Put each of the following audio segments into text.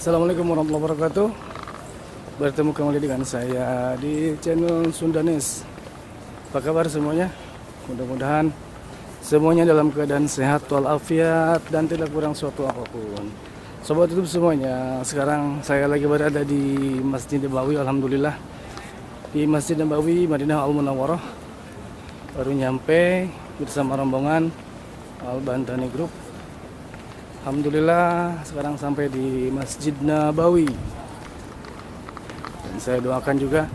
Assalamualaikum warahmatullahi wabarakatuh. Bertemu kembali dengan saya di channel Sundanes. Apa kabar semuanya? Mudah-mudahan semuanya dalam keadaan sehat walafiat dan tidak kurang suatu apapun. Sobat YouTube semuanya, sekarang saya lagi berada di Masjid Nabawi. Alhamdulillah, di Masjid Nabawi Madinah Al Munawwarah. Baru nyampe bersama rombongan Al Bantani Group. Alhamdulillah sekarang sampai di Masjid Nabawi. Dan saya doakan juga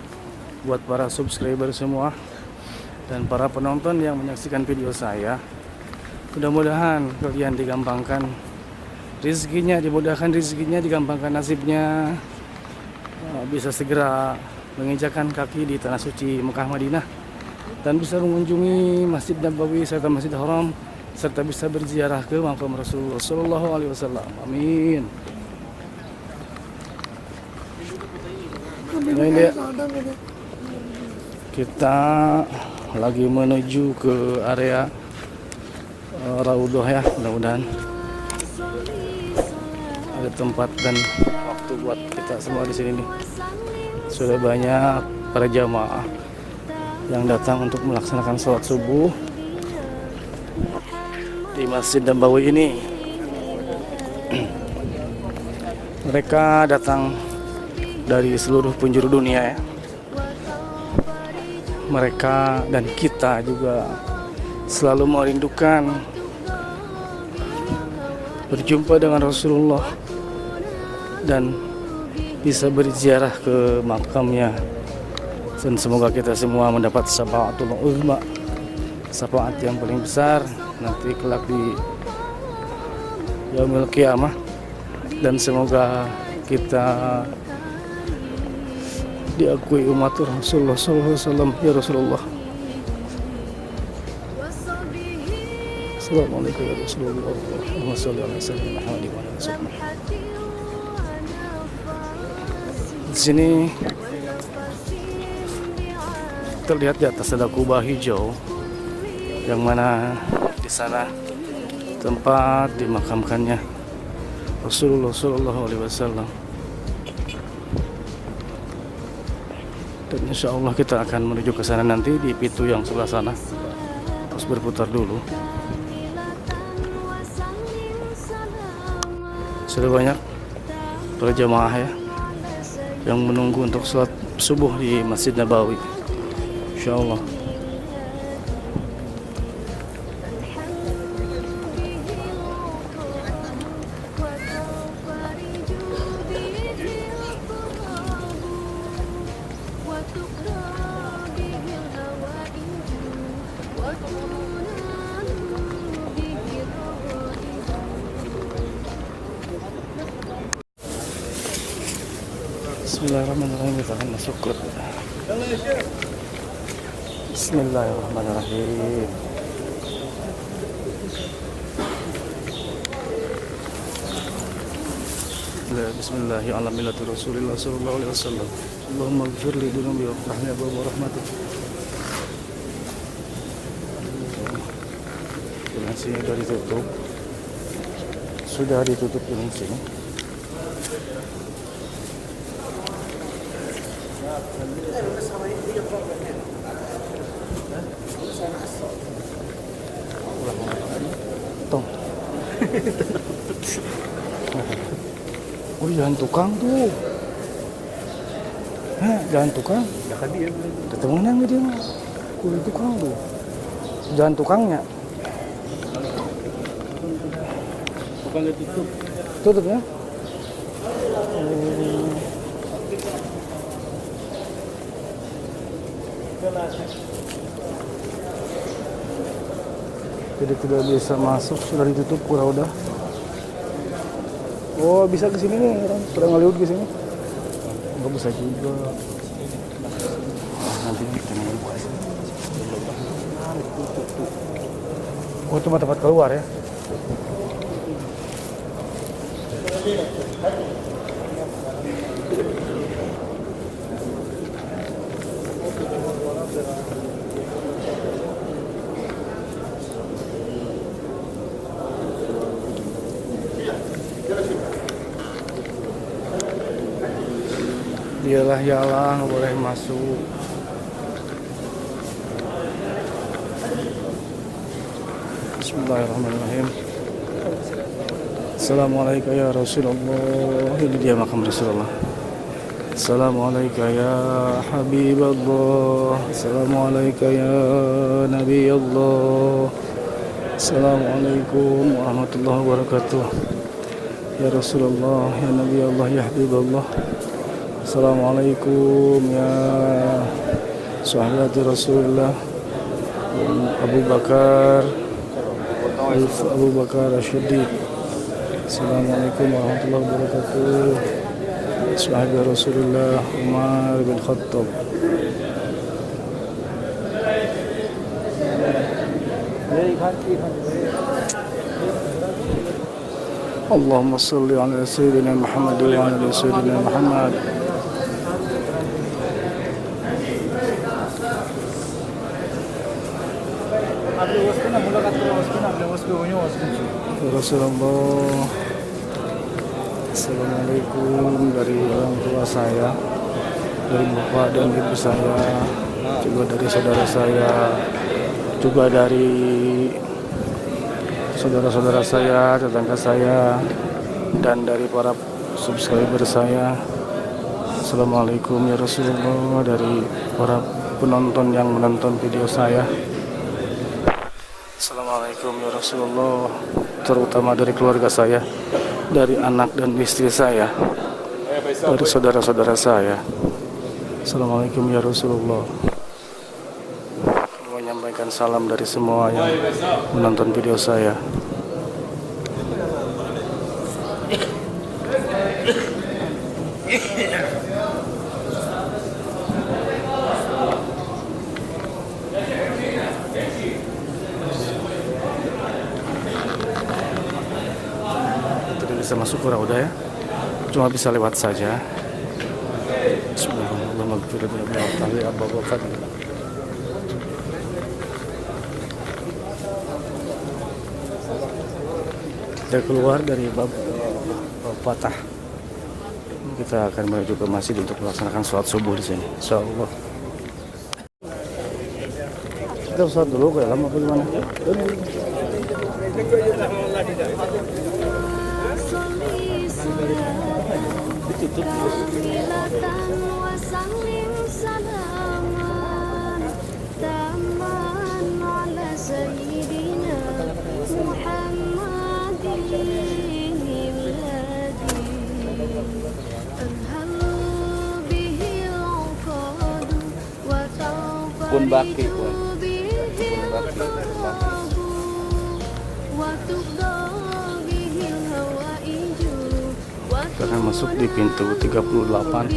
buat para subscriber semua dan para penonton yang menyaksikan video saya, mudah-mudahan kalian digampangkan rezekinya, dimudahkan rezekinya, digampangkan nasibnya, bisa segera menginjakan kaki di tanah suci Mekah Madinah dan bisa mengunjungi Masjid Nabawi serta Masjid Haram, serta bisa berziarah ke makam Rasulullah Sallallahu Alaihi Wasallam. Amin. Nah, ini kita lagi menuju ke area Raudhah ya, mudah-mudahan ada tempat dan waktu buat kita semua di sini nih. Sudah banyak para jamaah yang datang untuk melaksanakan sholat subuh di Masjid Nabawi ini. Mereka datang dari seluruh penjuru dunia ya. Mereka dan kita juga selalu merindukan berjumpa dengan Rasulullah dan bisa berziarah ke makamnya. Dan semoga kita semua mendapat syafaatul uzma, syafaat yang paling besar nanti kelak di yaumil qiyamah. Dan semoga kita diakui umat Rasulullah sallallahu alaihi wasallam. Ya Rasulullah, assalamualaikum ya Rasulullah. Allahumma shalli ala sayyidina Muhammad wa ala alihi. Di sini terlihat di atas ada kubah hijau, yang mana di sana tempat dimakamkannya Rasulullah Sallallahu Alaihi Wasallam. Dan insya Allah kita akan menuju ke sana nanti di pintu yang sebelah sana. Terus berputar dulu. Sudah banyak para jamaah ya yang menunggu untuk sholat subuh di Masjid Nabawi. Insya Allah. Bismillahirrahmanirrahim. Kita akan masuk ke Bismillahirrahmanirrahim. Bismillahirrahmanirrahim. Ala millati Rasulillah sallallahu alaihi wasallam. Allahumma ighfir li dhunubi wa ftah li abwaaba rahmatik. Ini sini sudah ditutup. Sudah ditutup ini sini. Tong. Oh, jangan tukang tuh. Jangan tukang. Ketemuan dia mah. Kulit tukang tuh. Jangan tukangnya. Tukangnya tutup. Tutup ya? Jadi tidak bisa masuk, sudah ditutup pura udah. Oh, bisa ke sini nih, orang sudah ngeliut ke sini. Enggak bisa juga. Nanti kita mau buka sini. Oh, cuma tempat keluar ya. Iyalah, iyalah, nggak boleh masuk. Bismillahirrahmanirrahim. Assalamualaikum ya Rasulullah. Ini dia makam Rasulullah. Assalamualaikum ya Habiballah. Assalamualaikum ya Nabi Allah. Assalamualaikum warahmatullahi wabarakatuh. Ya Rasulullah, ya Nabi Allah, ya Habiballah. Assalamualaikum ya sahabat Rasulullah. Abu Bakar Ash-Shiddiq. Assalamualaikum warahmatullahi wabarakatuh. Sahabat Rasulullah Umar bin Khattab. Allahumma salli ala Sayyidina Muhammad wa ala Sayyidina Muhammad. Rasulullah, Assalamualaikum dari orang tua saya, dari bapak dan ibu saya, juga dari saudara saya, juga dari saudara-saudara saya, tetangga saya, dan dari para subscriber saya. Assalamualaikum ya Rasulullah, dari para penonton yang menonton video saya. Assalamualaikum ya Rasulullah, terutama dari keluarga saya, dari anak dan istri saya, dari saudara-saudara saya. Assalamualaikum ya Rasulullah. Menyampaikan salam dari semua yang menonton video saya. Tidak bisa masuk ke Raudah ya, cuma bisa lewat saja. Kita keluar dari bab Fatah. Kita akan menuju ke masjid untuk melaksanakan sholat subuh di sini, insyaallah. Kita sholat dulu ke dalam apa gimana? Ditutup. Pun baki pun. Kita akan masuk di pintu 38.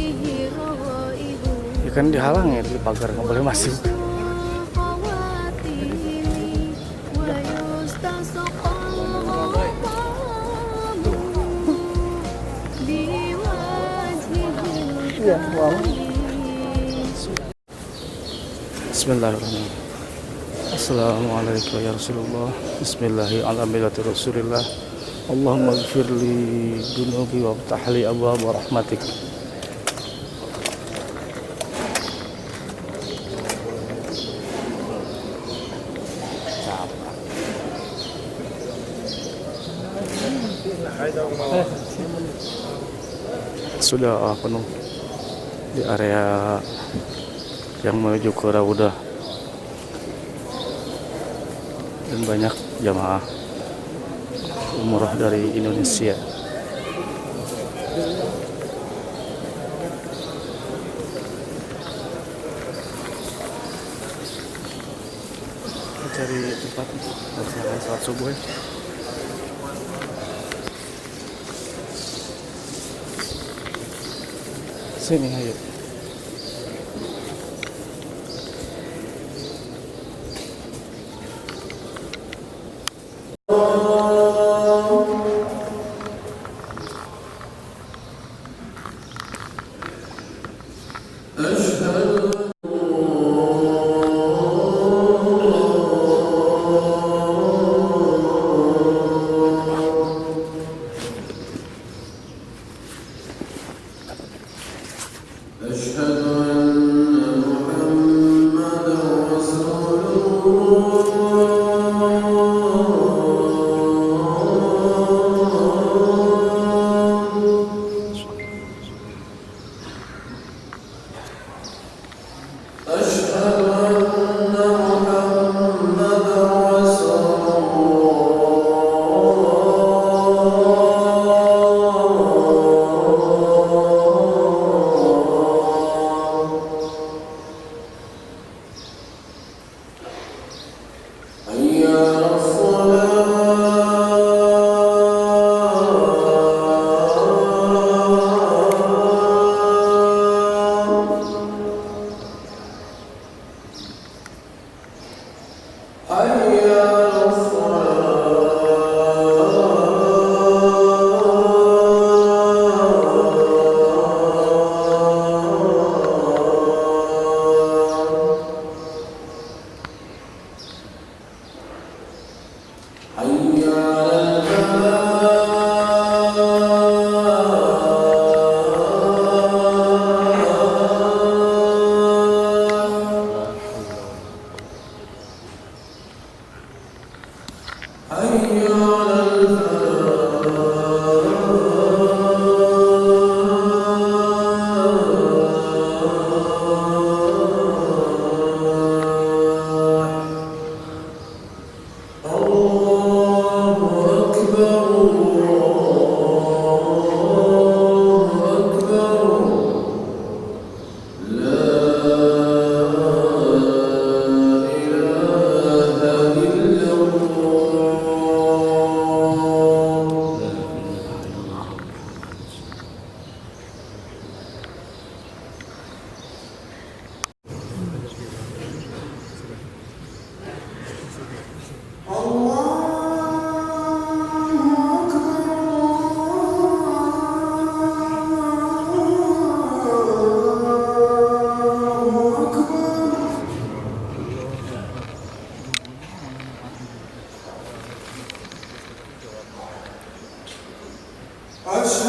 Ya kan dihalang ya di pagar, nggak boleh masuk. Ya, wow. Bismillahirrahmanirrahim. Assalamualaikum ya Rasulullah. Bismillahirrahmanirrahim. Rasulillah. Allahumma gfirli dunubi wa ftahli abwaab rahmatik. Sudah penuh di area yang menuju ke Raudah, dan banyak jamaah umroh dari Indonesia. Kita cari tempat untuk melaksanakan sholat subuh ya. Sini ayo. أشهد